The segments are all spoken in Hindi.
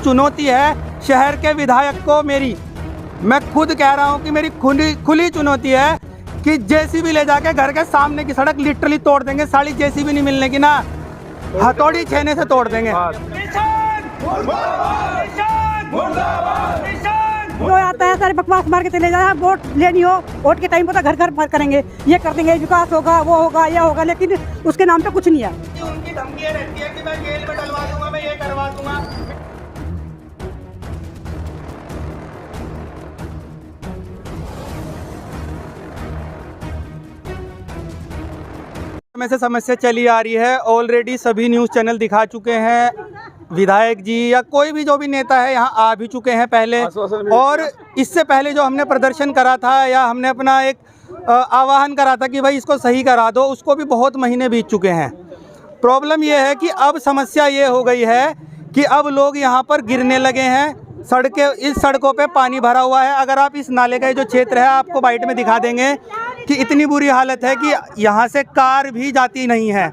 चुनौती है शहर के विधायक को मेरी, मैं खुद कह रहा हूँ कि मेरी खुली चुनौती है कि जेसीबी ले जाके घर के सामने की सड़क लिटरली तोड़ देंगे। साली जेसीबी नहीं मिलने की ना, हथौड़ी छेने से तोड़ देंगे। जो आता है सारे बकवास मार के चले जाए, वोट लेनी हो वोट के टाइम पर तो घर घर करेंगे, ये कर देंगे, विकास होगा, वो होगा, ये होगा, लेकिन उसके नाम पे कुछ नहीं है। उनकी धमकियां रहती है कि मैं जेल में डलवा दूंगा, मैं ये करवा दूंगा। समय से समस्या चली आ रही है, ऑलरेडी सभी न्यूज़ चैनल दिखा चुके हैं, विधायक जी या कोई भी जो भी नेता है यहाँ आ भी चुके हैं पहले, और इससे पहले जो हमने प्रदर्शन करा था या हमने अपना एक आह्वान करा था कि भाई इसको सही करा दो, उसको भी बहुत महीने बीत चुके हैं। प्रॉब्लम ये है कि अब समस्या ये हो गई है कि अब लोग यहाँ पर गिरने लगे हैं, इस सड़कों पे पानी भरा हुआ है। अगर आप इस नाले का जो क्षेत्र है आपको बाइट में दिखा देंगे कि इतनी बुरी हालत है कि यहाँ से कार भी जाती नहीं है।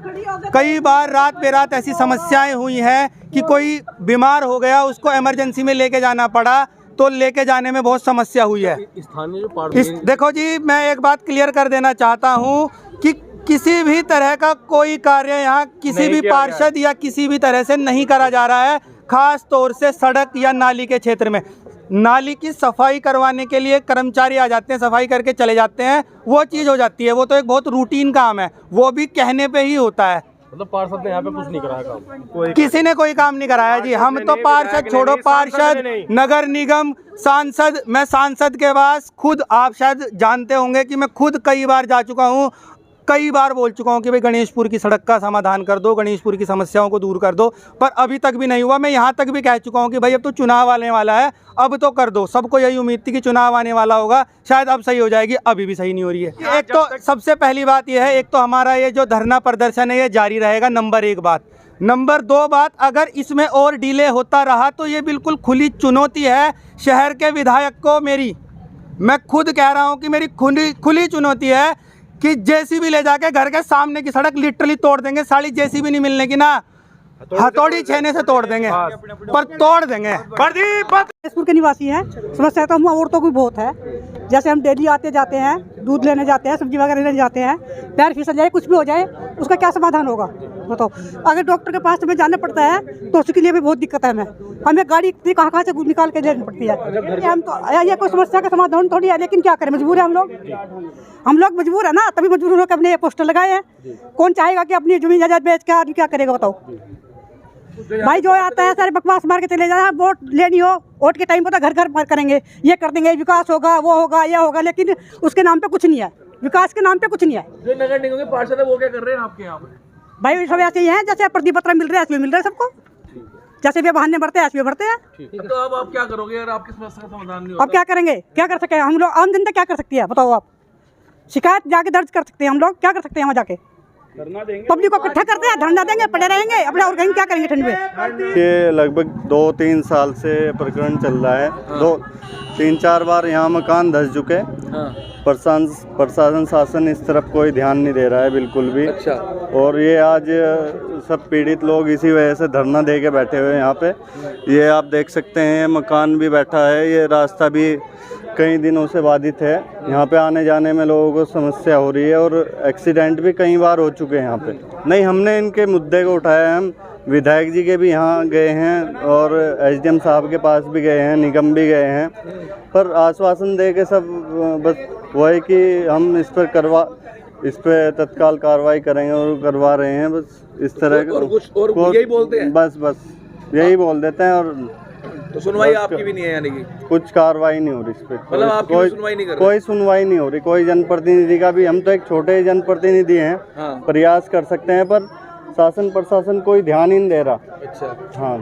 कई बार रात बेरात ऐसी समस्याएं हुई हैं कि कोई बीमार हो गया, उसको इमरजेंसी में लेके जाना पड़ा, तो लेके जाने में बहुत समस्या हुई है। देखो जी, मैं एक बात क्लियर कर देना चाहता हूँ कि किसी भी तरह का कोई कार्य यहाँ किसी भी पार्षद या किसी भी तरह से नहीं करा जा रहा है। खास तौर से सड़क या नाली के क्षेत्र में नाली की सफाई करवाने के लिए कर्मचारी आ जाते हैं, सफाई करके चले जाते हैं, वो चीज़ हो जाती है। वो तो एक बहुत रूटीन काम है, वो भी कहने पे ही होता है। मतलब पार्षद ने यहाँ पे कुछ नहीं कराया काम, किसी ने कोई काम नहीं कराया जी। हम तो पार्षद छोड़ो, पार्षद, नगर निगम, सांसद, मैं सांसद के पास खुद, आप शायद जानते होंगे कि मैं खुद कई बार जा चुका हूँ, कई बार बोल चुका हूँ कि भाई गणेशपुर की सड़क का समाधान कर दो, गणेशपुर की समस्याओं को दूर कर दो, पर अभी तक भी नहीं हुआ। मैं यहाँ तक भी कह चुका हूँ कि भाई अब तो चुनाव आने वाला है, अब तो कर दो। सबको यही उम्मीद थी कि चुनाव आने वाला होगा, शायद अब सही हो जाएगी, अभी भी सही नहीं हो रही है। एक तो सबसे पहली बात यह है, एक तो हमारा ये जो धरना प्रदर्शन है ये जारी रहेगा, नंबर 1 बात। नंबर 2 बात, अगर इसमें और डिले होता रहा तो ये बिल्कुल खुली चुनौती है शहर के विधायक को मेरी, मैं खुद कह रहा हूँ कि मेरी खुली चुनौती है कि जेसीबी ले जाके घर के सामने की सड़क लिटरली तोड़ देंगे। साली जेसीबी नहीं मिलने की ना, हथौड़ी छेने से तोड़ देंगे, पर तोड़ देंगे। गणेशपुर के निवासी हैं, समस्या तो हम औरतों की बहुत है। जैसे हम डेली आते जाते हैं, दूध लेने जाते हैं, सब्जी वगैरह लेने जाते हैं, पैर फिसल जाए, कुछ भी हो जाए, उसका क्या समाधान होगा बताओ। अगर डॉक्टर के पास हमें जाना पड़ता है तो उसके लिए भी बहुत दिक्कत है। हमें गाड़ी कहाँ से निकाल के लेनी पड़ती है। हम तो ये कोई समस्या का समाधान थोड़ी है, लेकिन क्या करें, मजबूर है हम लोग मजबूर है ना, तभी मजबूर होकर अपने पोस्टर लगाए हैं। कौन चाहेगा कि अपनी जमीन जायदाद बेच के आदमी क्या करेगा बताओ। भाई जो आता है सारे बकवास मार के चले जाए, वोट लेनी हो वोट के टाइम पर तो घर घर करेंगे, ये कर देंगे, विकास होगा, वो होगा, ये होगा, लेकिन उसके नाम पे कुछ नहीं है, विकास के नाम पे कुछ नहीं है। जो नगर निगम के पार्षद है वो क्या कर रहे हैं आपके यहाँ पे? भाई सब ऐसे ही हैं, जैसे प्रति पत्र मिल रहे हैं ऐसे मिल रहे हैं सबको, जैसे भी बहाने बढ़ते हैं ऐसे बढ़ते हैं। तो अब आप क्या करोगे अगर आपकी समस्या का समाधान नहीं होता? अब क्या करेंगे, क्या कर सके हम लोग, आम जनता क्या कर सकती है बताओ आप। शिकायत जाके दर्ज कर सकते हैं हम लोग, क्या कर सकते हैं वहाँ जाके, पब्लिक को इकट्ठा करते हैं, धरना देंगे, पड़े रहेंगे अपने, और कहीं क्या करेंगे ठंड में। ये लगभग 2-3 साल से प्रकरण चल रहा है। 2-3-4 बार यहाँ मकान धस चुके। प्रशासन शासन इस तरफ कोई ध्यान नहीं दे रहा है बिल्कुल भी। अच्छा। और ये आज सब पीड़ित लोग इसी वजह से धरना दे के बैठे हुए हैं यहाँ पे। ये आप देख सकते हैं, मकान भी बैठा है, ये रास्ता भी कई दिनों से बाधित है। यहाँ पे आने जाने में लोगों को समस्या हो रही है, और एक्सीडेंट भी कई बार हो चुके हैं यहाँ पे। नहीं, हमने इनके मुद्दे को उठाया, हम विधायक जी के भी यहाँ गए हैं और एसडीएम साहब के पास भी गए हैं, निगम भी गए हैं, पर आश्वासन दे के सब बस वही कि हम इस पर तत्काल कार्रवाई करेंगे, और करवा रहे हैं बस इस तरह। और यही बोलते हैं, बस यही बोल देते हैं। और तो सुनवाई आपकी भी नहीं है, यानी कि कुछ कार्रवाई नहीं हो रही इस पर, मतलब आपकी सुनवाई नहीं कर रहे? कोई सुनवाई नहीं हो रही, कोई जनप्रतिनिधि का भी, हम तो एक छोटे जनप्रतिनिधि हैं। हाँ। प्रयास कर सकते हैं, पर शासन प्रशासन कोई ध्यान ही नहीं दे रहा। अच्छा। हाँ।